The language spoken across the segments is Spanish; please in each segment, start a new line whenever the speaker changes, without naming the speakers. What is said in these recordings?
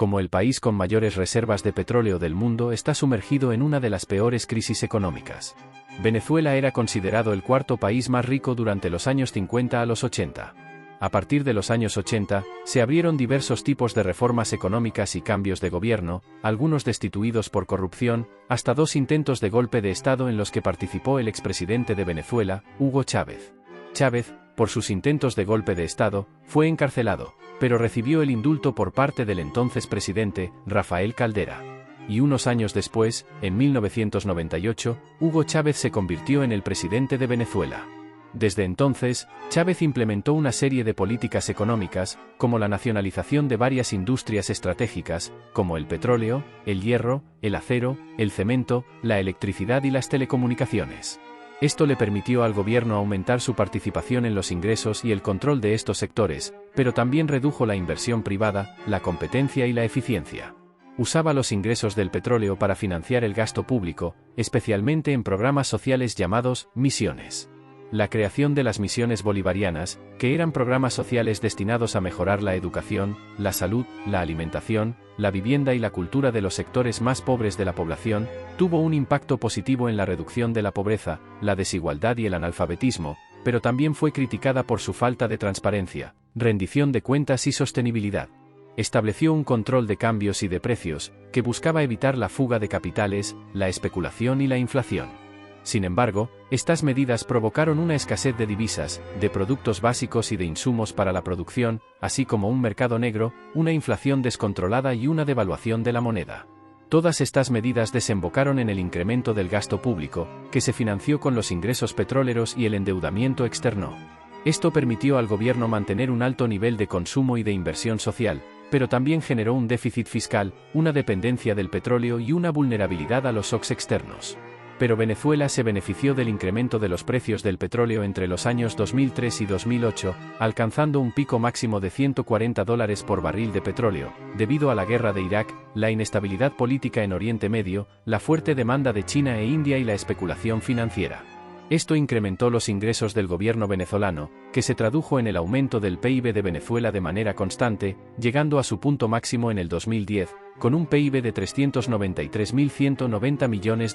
como el país con mayores reservas de petróleo del mundo está sumergido en una de las peores crisis económicas. Venezuela era considerado el cuarto país más rico durante los años 50 a los 80. A partir de los años 80, se abrieron diversos tipos de reformas económicas y cambios de gobierno, algunos destituidos por corrupción, hasta 2 intentos de golpe de Estado en los que participó el expresidente de Venezuela, Hugo Chávez. Chávez, por sus intentos de golpe de Estado, fue encarcelado, pero recibió el indulto por parte del entonces presidente, Rafael Caldera. Y unos años después, en 1998, Hugo Chávez se convirtió en el presidente de Venezuela. Desde entonces, Chávez implementó una serie de políticas económicas, como la nacionalización de varias industrias estratégicas, como el petróleo, el hierro, el acero, el cemento, la electricidad y las telecomunicaciones. Esto le permitió al gobierno aumentar su participación en los ingresos y el control de estos sectores, pero también redujo la inversión privada, la competencia y la eficiencia. Usaba los ingresos del petróleo para financiar el gasto público, especialmente en programas sociales llamados misiones. La creación de las misiones bolivarianas, que eran programas sociales destinados a mejorar la educación, la salud, la alimentación, la vivienda y la cultura de los sectores más pobres de la población, tuvo un impacto positivo en la reducción de la pobreza, la desigualdad y el analfabetismo, pero también fue criticada por su falta de transparencia, rendición de cuentas y sostenibilidad. Estableció un control de cambios y de precios, que buscaba evitar la fuga de capitales, la especulación y la inflación. Sin embargo, estas medidas provocaron una escasez de divisas, de productos básicos y de insumos para la producción, así como un mercado negro, una inflación descontrolada y una devaluación de la moneda. Todas estas medidas desembocaron en el incremento del gasto público, que se financió con los ingresos petroleros y el endeudamiento externo. Esto permitió al gobierno mantener un alto nivel de consumo y de inversión social, pero también generó un déficit fiscal, una dependencia del petróleo y una vulnerabilidad a los shocks externos. Pero Venezuela se benefició del incremento de los precios del petróleo entre los años 2003 y 2008, alcanzando un pico máximo de $140 por barril de petróleo, debido a la guerra de Irak, la inestabilidad política en Oriente Medio, la fuerte demanda de China e India y la especulación financiera. Esto incrementó los ingresos del gobierno venezolano, que se tradujo en el aumento del PIB de Venezuela de manera constante, llegando a su punto máximo en el 2010, con un PIB de $393.190 millones.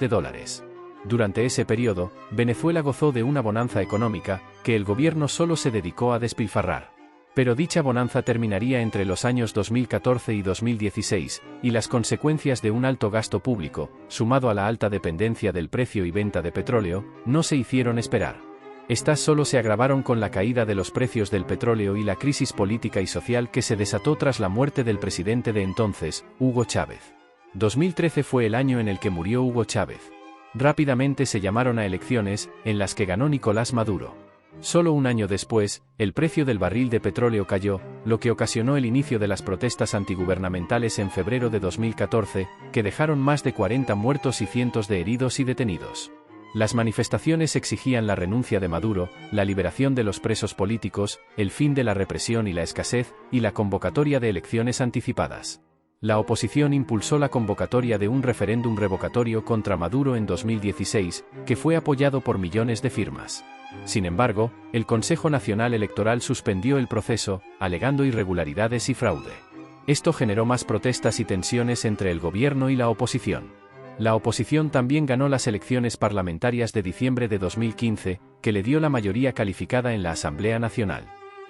Durante ese periodo, Venezuela gozó de una bonanza económica, que el gobierno solo se dedicó a despilfarrar. Pero dicha bonanza terminaría entre los años 2014 y 2016, y las consecuencias de un alto gasto público, sumado a la alta dependencia del precio y venta de petróleo, no se hicieron esperar. Estas solo se agravaron con la caída de los precios del petróleo y la crisis política y social que se desató tras la muerte del presidente de entonces, Hugo Chávez. 2013 fue el año en el que murió Hugo Chávez. Rápidamente se llamaron a elecciones, en las que ganó Nicolás Maduro. Solo un año después, el precio del barril de petróleo cayó, lo que ocasionó el inicio de las protestas antigubernamentales en febrero de 2014, que dejaron más de 40 muertos y cientos de heridos y detenidos. Las manifestaciones exigían la renuncia de Maduro, la liberación de los presos políticos, el fin de la represión y la escasez, y la convocatoria de elecciones anticipadas. La oposición impulsó la convocatoria de un referéndum revocatorio contra Maduro en 2016, que fue apoyado por millones de firmas. Sin embargo, el Consejo Nacional Electoral suspendió el proceso, alegando irregularidades y fraude. Esto generó más protestas y tensiones entre el gobierno y la oposición. La oposición también ganó las elecciones parlamentarias de diciembre de 2015, que le dio la mayoría calificada en la Asamblea Nacional.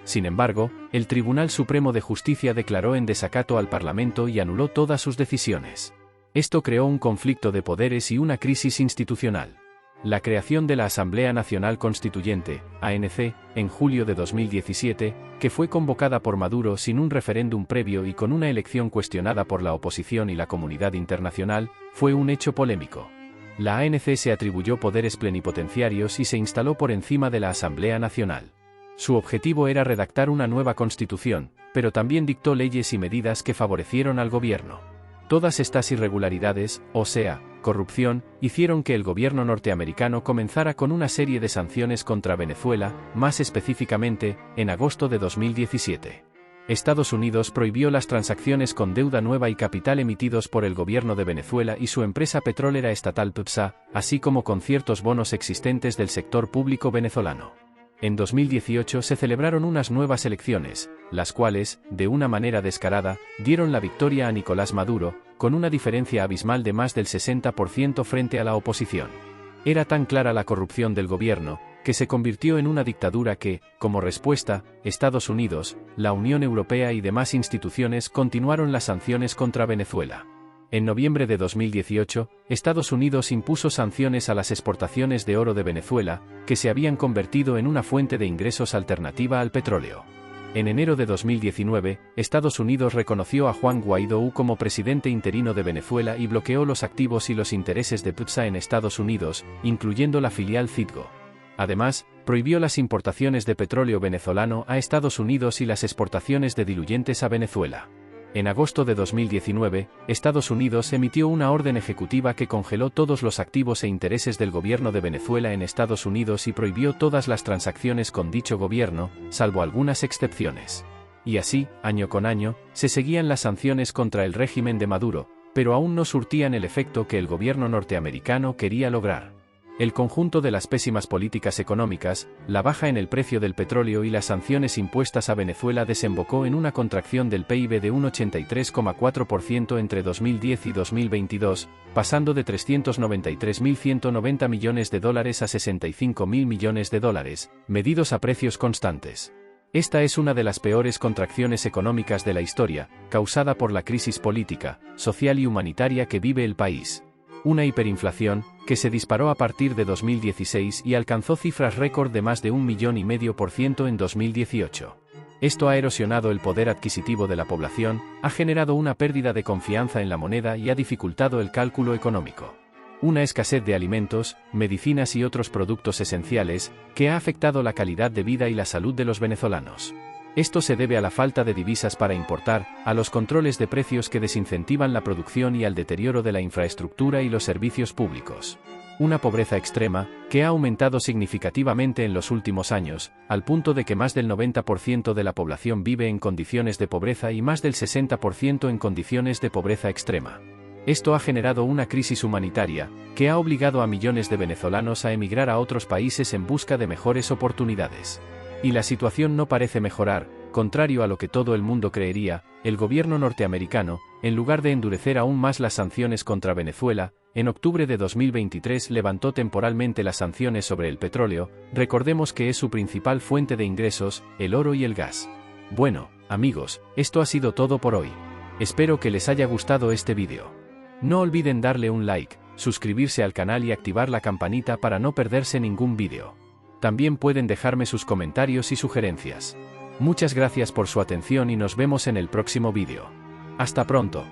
Sin embargo, el Tribunal Supremo de Justicia declaró en desacato al Parlamento y anuló todas sus decisiones. Esto creó un conflicto de poderes y una crisis institucional. La creación de la Asamblea Nacional Constituyente, ANC, en julio de 2017, que fue convocada por Maduro sin un referéndum previo y con una elección cuestionada por la oposición y la comunidad internacional, fue un hecho polémico. La ANC se atribuyó poderes plenipotenciarios y se instaló por encima de la Asamblea Nacional. Su objetivo era redactar una nueva constitución, pero también dictó leyes y medidas que favorecieron al gobierno. Todas estas irregularidades, o sea, corrupción, hicieron que el gobierno norteamericano comenzara con una serie de sanciones contra Venezuela, más específicamente, en agosto de 2017. Estados Unidos prohibió las transacciones con deuda nueva y capital emitidos por el gobierno de Venezuela y su empresa petrolera estatal PEPSA, así como con ciertos bonos existentes del sector público venezolano. En 2018 se celebraron unas nuevas elecciones, las cuales, de una manera descarada, dieron la victoria a Nicolás Maduro, con una diferencia abismal de más del 60% frente a la oposición. Era tan clara la corrupción del gobierno, que se convirtió en una dictadura que, como respuesta, Estados Unidos, la Unión Europea y demás instituciones continuaron las sanciones contra Venezuela. En noviembre de 2018, Estados Unidos impuso sanciones a las exportaciones de oro de Venezuela, que se habían convertido en una fuente de ingresos alternativa al petróleo. En enero de 2019, Estados Unidos reconoció a Juan Guaidó como presidente interino de Venezuela y bloqueó los activos y los intereses de PDVSA en Estados Unidos, incluyendo la filial Citgo. Además, prohibió las importaciones de petróleo venezolano a Estados Unidos y las exportaciones de diluyentes a Venezuela. En agosto de 2019, Estados Unidos emitió una orden ejecutiva que congeló todos los activos e intereses del gobierno de Venezuela en Estados Unidos y prohibió todas las transacciones con dicho gobierno, salvo algunas excepciones. Y así, año con año, se seguían las sanciones contra el régimen de Maduro, pero aún no surtían el efecto que el gobierno norteamericano quería lograr. El conjunto de las pésimas políticas económicas, la baja en el precio del petróleo y las sanciones impuestas a Venezuela desembocó en una contracción del PIB de un 83,4% entre 2010 y 2022, pasando de $393.190 millones a $65.000 millones, medidos a precios constantes. Esta es una de las peores contracciones económicas de la historia, causada por la crisis política, social y humanitaria que vive el país. Una hiperinflación, que se disparó a partir de 2016 y alcanzó cifras récord de más de 1,5 millones en 2018. Esto ha erosionado el poder adquisitivo de la población, ha generado una pérdida de confianza en la moneda y ha dificultado el cálculo económico. Una escasez de alimentos, medicinas y otros productos esenciales, que ha afectado la calidad de vida y la salud de los venezolanos. Esto se debe a la falta de divisas para importar, a los controles de precios que desincentivan la producción y al deterioro de la infraestructura y los servicios públicos. Una pobreza extrema, que ha aumentado significativamente en los últimos años, al punto de que más del 90% de la población vive en condiciones de pobreza y más del 60% en condiciones de pobreza extrema. Esto ha generado una crisis humanitaria, que ha obligado a millones de venezolanos a emigrar a otros países en busca de mejores oportunidades. Y la situación no parece mejorar, contrario a lo que todo el mundo creería. El gobierno norteamericano, en lugar de endurecer aún más las sanciones contra Venezuela, en octubre de 2023 levantó temporalmente las sanciones sobre el petróleo. Recordemos que es su principal fuente de ingresos, el oro y el gas. Bueno, amigos, esto ha sido todo por hoy. Espero que les haya gustado este vídeo. No olviden darle un like, suscribirse al canal y activar la campanita para no perderse ningún vídeo. También pueden dejarme sus comentarios y sugerencias. Muchas gracias por su atención y nos vemos en el próximo vídeo. Hasta pronto.